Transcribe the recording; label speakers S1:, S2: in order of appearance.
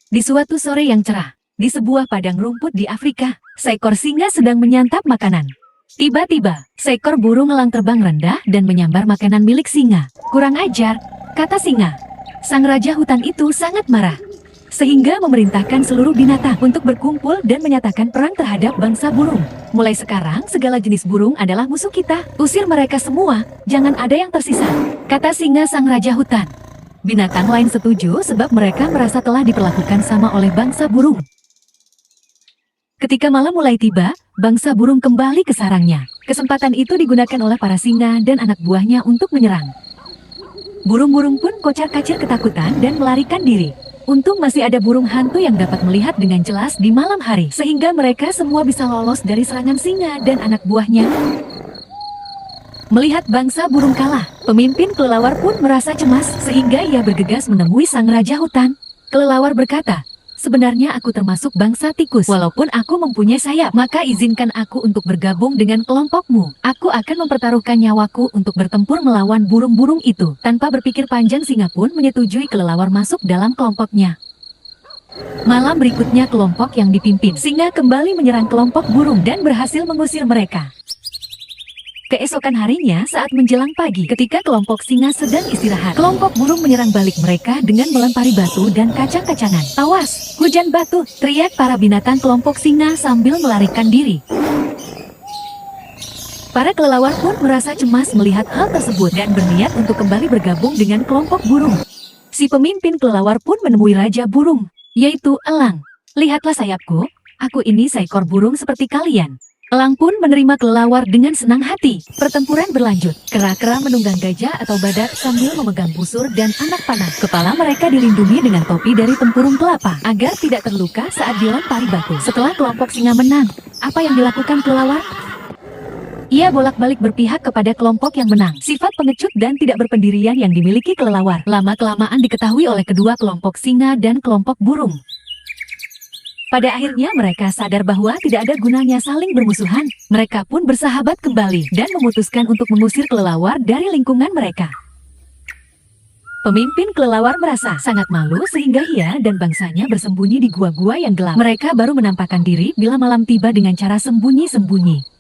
S1: Di suatu sore yang cerah, di sebuah padang rumput di Afrika, seekor singa sedang menyantap makanan. Tiba-tiba, seekor burung elang terbang rendah dan menyambar makanan milik singa. "Kurang ajar," kata singa. Sang raja hutan itu sangat marah, sehingga memerintahkan seluruh binatang untuk berkumpul dan menyatakan perang terhadap bangsa burung. "Mulai sekarang, segala jenis burung adalah musuh kita. Usir mereka semua, jangan ada yang tersisa," kata singa sang raja hutan. Binatang lain setuju sebab mereka merasa telah diperlakukan sama oleh bangsa burung. Ketika malam mulai tiba, bangsa burung kembali ke sarangnya. Kesempatan itu digunakan oleh para singa dan anak buahnya untuk menyerang. Burung-burung pun kocar-kacir ketakutan dan melarikan diri. Untung masih ada burung hantu yang dapat melihat dengan jelas di malam hari, sehingga mereka semua bisa lolos dari serangan singa dan anak buahnya. Melihat bangsa burung kalah, pemimpin kelelawar pun merasa cemas, sehingga ia bergegas menemui sang raja hutan. Kelelawar berkata, "Sebenarnya aku termasuk bangsa tikus. Walaupun aku mempunyai sayap, maka izinkan aku untuk bergabung dengan kelompokmu. Aku akan mempertaruhkan nyawaku untuk bertempur melawan burung-burung itu." Tanpa berpikir panjang, singa pun menyetujui kelelawar masuk dalam kelompoknya. Malam berikutnya kelompok yang dipimpin singa kembali menyerang kelompok burung dan berhasil mengusir mereka. Keesokan harinya saat menjelang pagi, ketika kelompok singa sedang istirahat, kelompok burung menyerang balik mereka dengan melempari batu dan kacang-kacangan. "Awas, hujan batu!" teriak para binatang kelompok singa sambil melarikan diri. Para kelelawar pun merasa cemas melihat hal tersebut dan berniat untuk kembali bergabung dengan kelompok burung. Si pemimpin kelelawar pun menemui raja burung, yaitu elang. "Lihatlah sayapku, aku ini seekor burung seperti kalian." Elang pun menerima kelelawar dengan senang hati. Pertempuran berlanjut. Kera-kera menunggang gajah atau badak sambil memegang busur dan anak panah. Kepala mereka dilindungi dengan topi dari tempurung kelapa agar tidak terluka saat dilempari batu. Setelah kelompok singa menang, apa yang dilakukan kelelawar? Ia bolak-balik berpihak kepada kelompok yang menang. Sifat pengecut dan tidak berpendirian yang dimiliki kelelawar lama-kelamaan diketahui oleh kedua kelompok singa dan kelompok burung. Pada akhirnya mereka sadar bahwa tidak ada gunanya saling bermusuhan. Mereka pun bersahabat kembali dan memutuskan untuk mengusir kelelawar dari lingkungan mereka. Pemimpin kelelawar merasa sangat malu sehingga ia dan bangsanya bersembunyi di gua-gua yang gelap. Mereka baru menampakkan diri bila malam tiba dengan cara sembunyi-sembunyi.